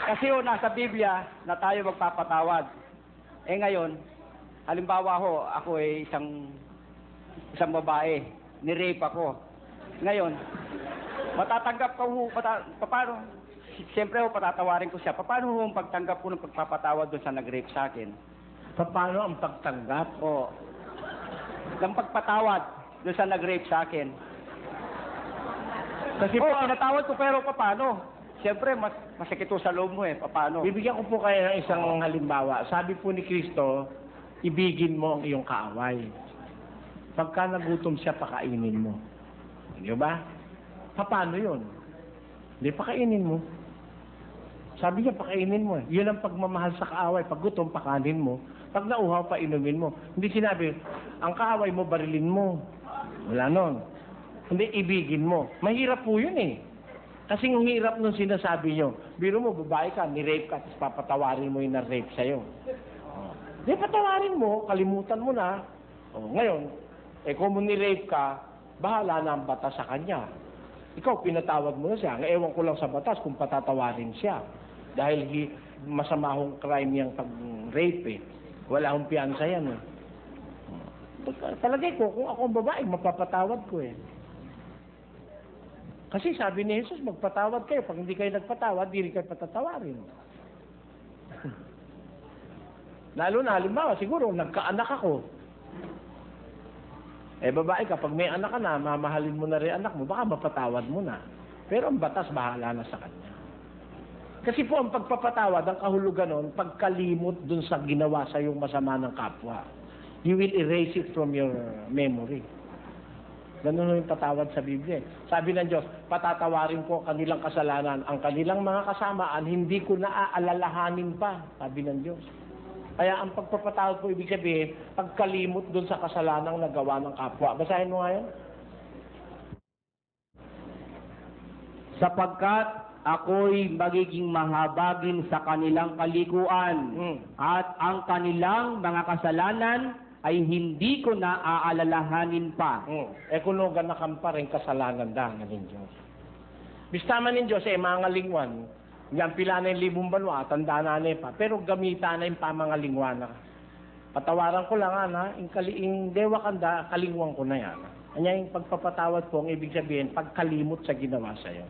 Kasi nasa Biblia na tayo magpapatawad. Eh ngayon, halimbawa ako ay isang babae, ni-rape ako. Ngayon, matatanggap ko paano? Siyempre patatawarin ko siya. Paano ang pagtanggap ko ng pagpapatawad doon sa nag-rape sa akin? Paano ang pagtanggap? O, ng pagpatawad doon sa nag-rape sa akin. Kasi pinatawad ko pero paano? Siyempre, masakit sa loob mo paano? Bibigyan ko po kayo ng isang halimbawa. Sabi po ni Kristo, ibigin mo ang iyong kaaway. Pagka nagutom siya, pakainin mo. Di ba? Paano yun? Hindi, pakainin mo. Sabi niya, pakainin mo. Yun ang pagmamahal sa kaaway. Pag gutom, pakanin mo. Pag nauhaw, painumin mo. Hindi sinabi, ang kaaway mo, barilin mo. Wala nun. Hindi, ibigin mo. Mahirap po yun Kasi ang hirap nung sinasabi nyo. Biro mo, babae ka, ni-rape ka, tapos papatawarin mo yung na-rape sa'yo. Di, patawarin mo, kalimutan mo na. Ngayon, kung mo ni-rape ka, bahala na ang batas sa kanya. Ikaw, pinatawad mo na siya. Ewan ko lang sa batas kung patatawarin siya. Dahil masama hong crime yung pag-rape Wala hong piyansa yan Palagay ko, kung ako ang babae, mapapatawad ko Kasi sabi ni Jesus, magpatawad kayo. Pag hindi kayo nagpatawad, hindi kayo patatawarin. Lalo na, halimbawa, siguro, nagkaanak ako. Babae ka, pag may anak ka na, mamahalin mo na rin anak mo, baka mapatawad mo na. Pero ang batas, bahala na sa kanya. Kasi po, ang pagpapatawad, ang kahulugan nun, pagkalimot dun sa ginawa sa yung masama ng kapwa. You will erase it from your memory. Ganun yung patawad sa Biblia. Sabi ng Diyos, patatawarin ko kanilang kasalanan. Ang kanilang mga kasamaan, hindi ko naaalalahanin pa. Sabi ng Diyos. Kaya ang pagpapatawad po, ibig sabihin, pagkalimot dun sa kasalanang nagawa ng kapwa. Basahin mo nga yan. Sapagkat ako'y magiging mahabagin sa kanilang kalikuan at ang kanilang mga kasalanan ay hindi ko na aalalahanin pa. Kung ganakan pa rin kasalanan ng Diyos. Bistama ng Diyos, mangalingwan. Yan pila na yung 1,000 banwa, tanda na pa. Pero gamita na yung pamangalingwan na. Patawaran ko lang, yung dewa kanda, kalingwan ko na yan. Kanya yung pagpapatawad po, ang ibig sabihin, pagkalimot sa ginawa sa'yo.